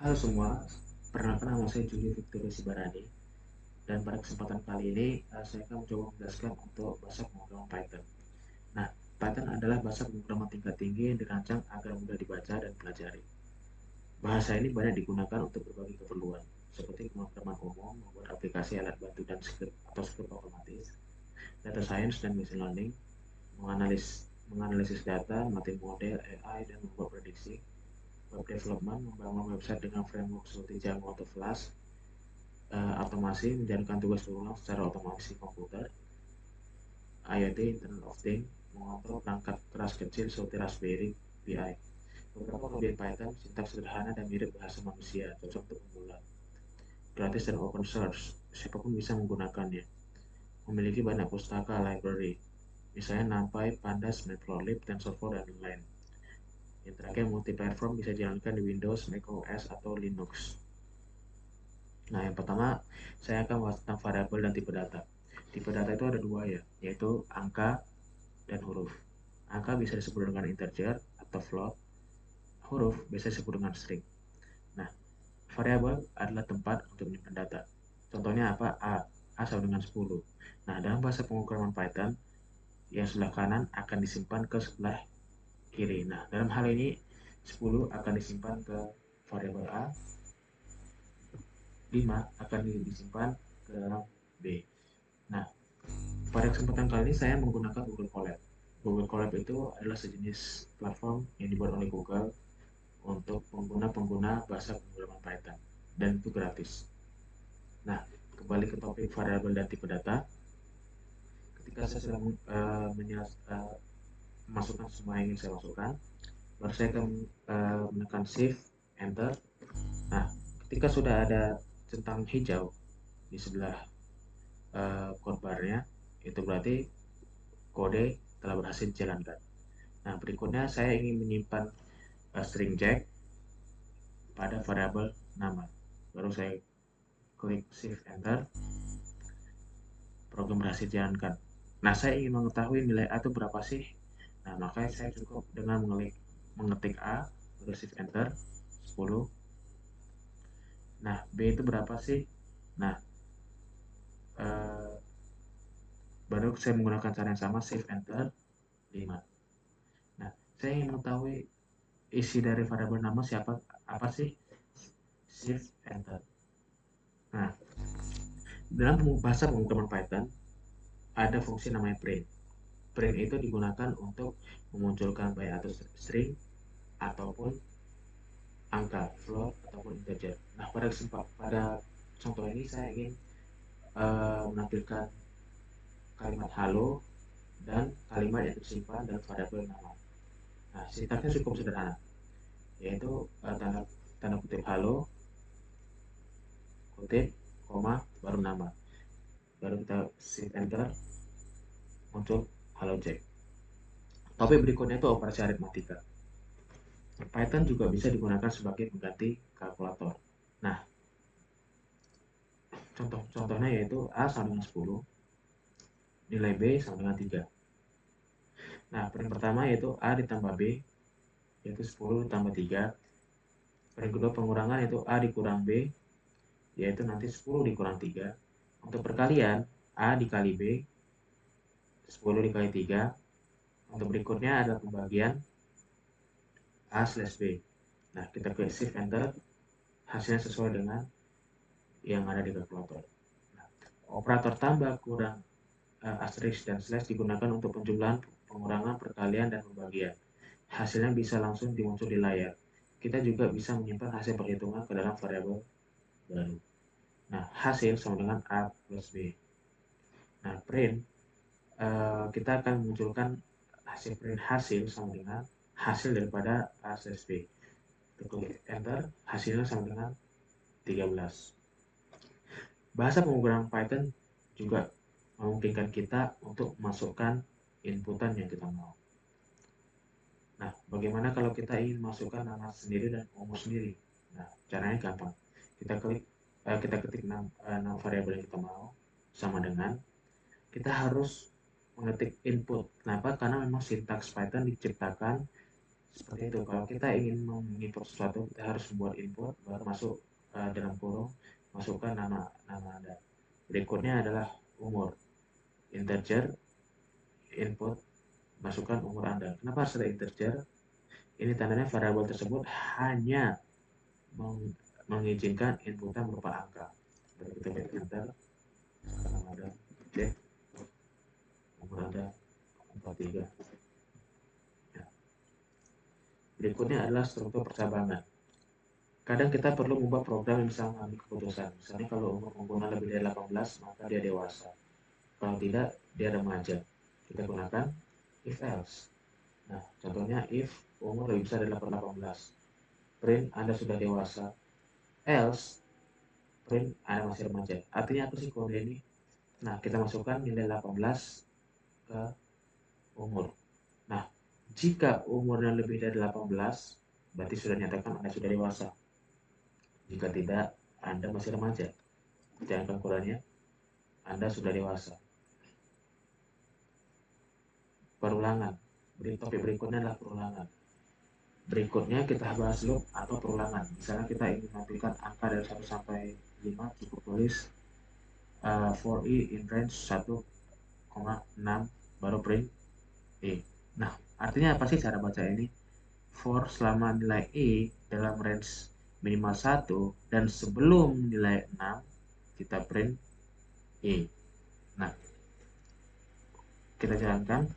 Halo semua, perkenalkan nama saya Juli Victoria Sibarani dan pada kesempatan kali ini saya akan mencoba menjelaskan untuk bahasa pemrograman Python. Nah, Python adalah bahasa pemrograman tingkat tinggi yang dirancang agar mudah dibaca dan pelajari. Bahasa ini banyak digunakan untuk berbagai keperluan, seperti pemrograman umum, membuat aplikasi alat bantu dan skrip otomatis, data science dan machine learning, menganalisis data, melatih model AI dan membuat prediksi, web development, membangun website dengan framework seperti Django atau Flask, otomasi menjalankan tugas berulang secara otomatis di komputer, IoT Internet of Things, mengontrol perangkat keras kecil seperti Raspberry Pi. Beberapa kelebihan Python, sintaks sederhana dan mirip bahasa manusia, cocok untuk pemula. Gratis dan open source, siapapun bisa menggunakannya. Memiliki banyak pustaka library, misalnya NumPy, Pandas, Matplotlib, TensorFlow, dan lain-lain. Yang terakhir, multi-platform bisa dijalankan di Windows, macOS, atau Linux. Nah, yang pertama, saya akan bahas tentang variabel dan tipe data. Tipe data itu ada dua ya, yaitu angka dan huruf. Angka bisa disebut dengan integer atau float, huruf bisa disebut dengan string. Nah, variabel adalah tempat untuk menyimpan data. Contohnya apa? A sama dengan 10. Nah, dalam bahasa pemrograman Python, yang sebelah kanan akan disimpan ke sebelah kiri. Nah, dalam hal ini 10 akan disimpan ke variabel A, 5 akan disimpan ke dalam B. Nah, pada kesempatan kali ini saya menggunakan Google Colab. Google Colab itu adalah sejenis platform yang dibuat oleh Google untuk pengguna-pengguna bahasa pemrograman Python dan itu gratis. Nah, kembali ke topik variabel dan tipe data. Ketika saya sudah memasukkan semua yang ingin saya masukkan, baru saya akan menekan Shift Enter. Nah, ketika sudah ada centang hijau di sebelah code bar-nya, itu berarti kode telah berhasil dijalankan. Nah, berikutnya saya ingin menyimpan string jack pada variabel nama. Baru saya klik Shift Enter, program berhasil dijalankan. Nah, saya ingin mengetahui nilai A itu berapa sih? Nah, makanya saya cukup dengan mengetik A, baru Shift Enter, 10. Nah, B itu berapa sih? Nah, eh, baru saya menggunakan cara yang sama, Shift Enter, 5. Nah, saya ingin mengetahui isi dari variabel nama siapa, apa sih? Shift Enter. Nah, dalam bahasa pemrograman Python, ada fungsi namanya print. Print itu digunakan untuk memunculkan baik atau string ataupun angka, float ataupun integer. Nah, pada contoh ini saya ingin menampilkan kalimat halo dan kalimat yang tersimpan dalam variabel nama. Nah, sintaksnya cukup sederhana, yaitu tanda kutip halo, kutip, koma, baru nama. Baru kita shift enter, muncul halo Jack. Topik berikutnya itu operasi aritmatika. Python juga bisa digunakan sebagai pengganti kalkulator. Nah, contohnya yaitu A sama dengan 10, nilai B sama dengan 3. Nah, yang pertama yaitu A ditambah B, yaitu 10 ditambah 3. Yang kedua pengurangan yaitu A dikurang B, yaitu nanti 10 dikurang 3. Untuk perkalian, A dikali B, 10 dikali 3. Untuk berikutnya ada pembagian A slash B. Nah, kita klik shift enter, hasilnya sesuai dengan yang ada di kalkulator. Nah, operator tambah, kurang, asterisk, dan slash digunakan untuk penjumlahan, pengurangan, perkalian, dan pembagian. Hasilnya bisa langsung dimuncul di layar. Kita juga bisa menyimpan hasil perhitungan ke dalam variabel baru. Nah, hasil sama dengan A plus B. Nah, print, kita akan memunculkan hasil sama dengan hasil daripada A slash B. Klik enter, hasilnya sama dengan 13. Bahasa pemrograman Python juga memungkinkan kita untuk masukkan inputan yang kita mau. Nah, bagaimana kalau kita ingin masukkan nama sendiri dan umur sendiri? Nah, caranya gampang. Kita ketik nama variabel yang kita mau sama dengan kita harus mengetik input. Kenapa? Karena memang sintaks Python diciptakan Seperti itu. Kalau kita ingin mengimport sesuatu, kita harus buat input, baru masuk dalam kurung, masukkan nama Anda. Berikutnya adalah umur. Integer, input, masukkan umur Anda. Kenapa harus ada integer? Ini tandanya variabel tersebut hanya mengizinkan inputnya berupa angka. Baru kita klik enter, nama Anda, cek, umur Anda 43. Ya. Berikutnya adalah struktur percabangan. Kadang kita perlu membuat program yang bisa mengambil keputusan. Misalnya kalau umur pengguna lebih dari 18, maka dia dewasa. Kalau tidak, dia remaja. Kita gunakan if else. Nah, contohnya if umur lebih besar dari 18, print Anda sudah dewasa. Else, print Anda masih remaja. Artinya apa sih kode ini? Nah, kita masukkan nilai 18 ke umur. Nah, jika umurnya lebih dari 18, berarti sudah nyatakan Anda sudah dewasa. Jika tidak, Anda masih remaja. Jangan ukurannya, Anda sudah dewasa. Perulangan. Topik berikutnya adalah perulangan. Berikutnya kita bahas loop atau perulangan. Misalnya kita ingin menampilkan angka dari 1 sampai 5, cukup tulis for i in range 1,6 baru print i. Nah, artinya apa sih cara baca ini? For selama nilai i dalam range minimal 1 dan sebelum nilai 6 kita print i. Nah, kita jalankan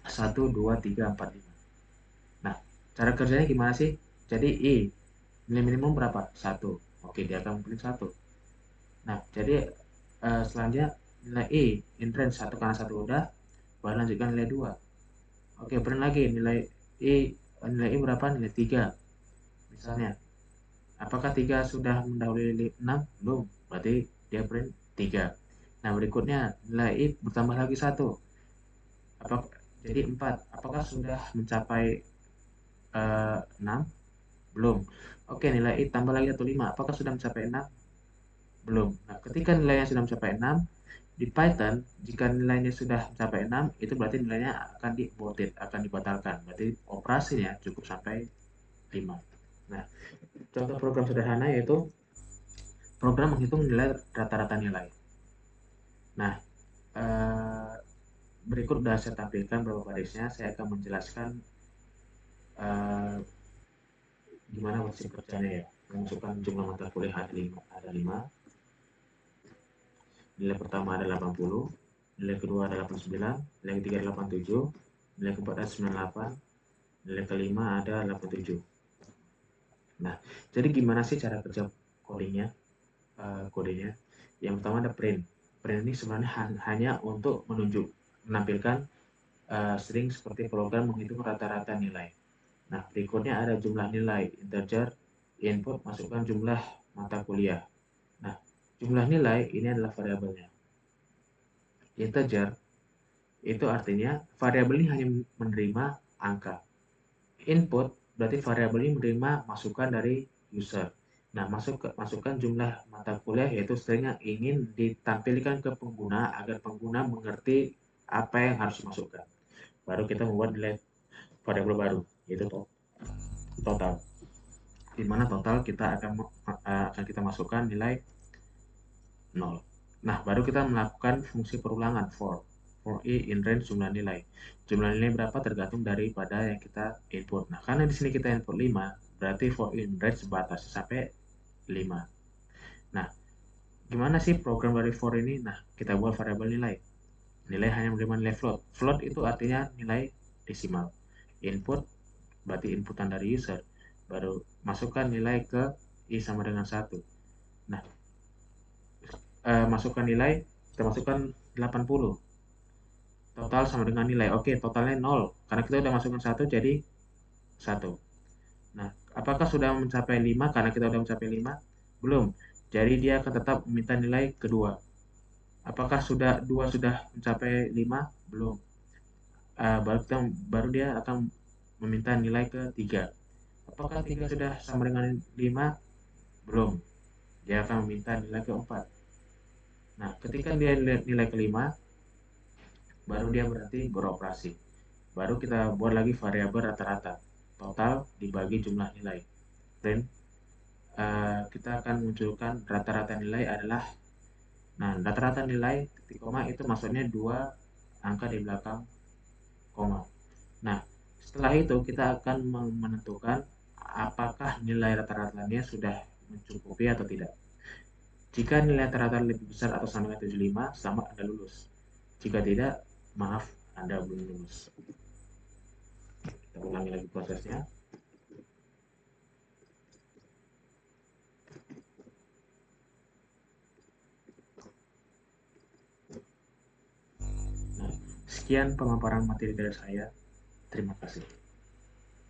1, 2, 3, 4, 5. Nah, cara kerjanya gimana sih? Jadi I, nilai minimum berapa? 1. Oke, dia akan print 1. Nah, jadi selanjutnya nilai I, in range 1 karena 1 udah, baru lanjutkan nilai 2. Oke, print lagi nilai I berapa? Nilai 3. Misalnya, apakah 3 sudah mendahului 6? Belum, berarti dia print 3. Nah, berikutnya nilai I bertambah lagi 1. Jadi 4. Apakah sudah mencapai 6? Belum. Oke, nilai I tambah lagi 5. Apakah sudah mencapai 6? Belum. Nah, ketika nilainya sudah mencapai 6, di Python, jika nilainya sudah mencapai 6, itu berarti nilainya akan di-aborted, akan dibatalkan. Berarti operasinya cukup sampai 5. Nah, contoh program sederhana yaitu program menghitung nilai rata-rata nilai. Nah, berikut sudah saya tampilkan beberapa barisnya. Saya akan menjelaskan gimana prinsip kerjanya ya. Memasukkan jumlah mata kuliah ada 5. Nilai pertama ada 80, nilai kedua ada 89, nilai ketiga ada 87, nilai keempat ada 98, nilai kelima ada 87. Nah, jadi gimana sih cara kerja kodenya? Yang pertama ada print. Print ini sebenarnya hanya untuk menampilkan string seperti program menghitung rata-rata nilai. Nah, berikutnya ada jumlah nilai, integer, input, masukkan jumlah mata kuliah. Nah, jumlah nilai ini adalah variabelnya. Integer itu artinya variabel ini hanya menerima angka. Input berarti variabel ini menerima masukan dari user. Nah, masukkan jumlah mata kuliah yaitu string yang ingin ditampilkan ke pengguna agar pengguna mengerti apa yang harus dimasukkan. Baru kita membuat nilai variabel baru yaitu total. Di mana total kita akan kita masukkan nilai 0. Nah, baru kita melakukan fungsi perulangan for i in range jumlah nilai. Jumlah nilai berapa tergantung daripada yang kita input. Nah, karena di sini kita input 5, berarti for i in range batas sampai 5. Nah, gimana sih program dari for ini? Nah, kita buat variabel nilai. Nilai hanya menerima nilai float. Float itu artinya nilai desimal. Input berarti inputan dari user. Baru masukkan nilai ke i sama dengan 1. Nah, masukkan nilai, kita masukkan 80. Total sama dengan nilai. Oke, totalnya 0. Karena kita udah masukkan 1 jadi 1. Nah, apakah sudah mencapai 5? Karena kita udah mencapai 5? Belum. Jadi dia akan tetap meminta nilai kedua. Apakah 2 sudah mencapai 5? Belum. Baru dia akan meminta nilai ketiga. Apakah 3 sudah sama dengan 5? Belum. Dia akan meminta nilai keempat. Nah, ketika dia nilai kelima, baru dia berarti beroperasi. Baru kita buat lagi variabel rata-rata. total dibagi jumlah nilai. Dan kita akan munculkan rata-rata nilai adalah, nah rata-rata nilai titik koma itu maksudnya 2 angka di belakang koma. Nah setelah itu kita akan menentukan apakah nilai rata-ratanya sudah mencukupi atau tidak. Jika nilai rata-rata lebih besar atau sama dengan 75, selamat Anda lulus. Jika tidak, maaf, Anda belum lulus. Kita ulangi lagi prosesnya. Nah, sekian pemaparan materi dari saya. Terima kasih.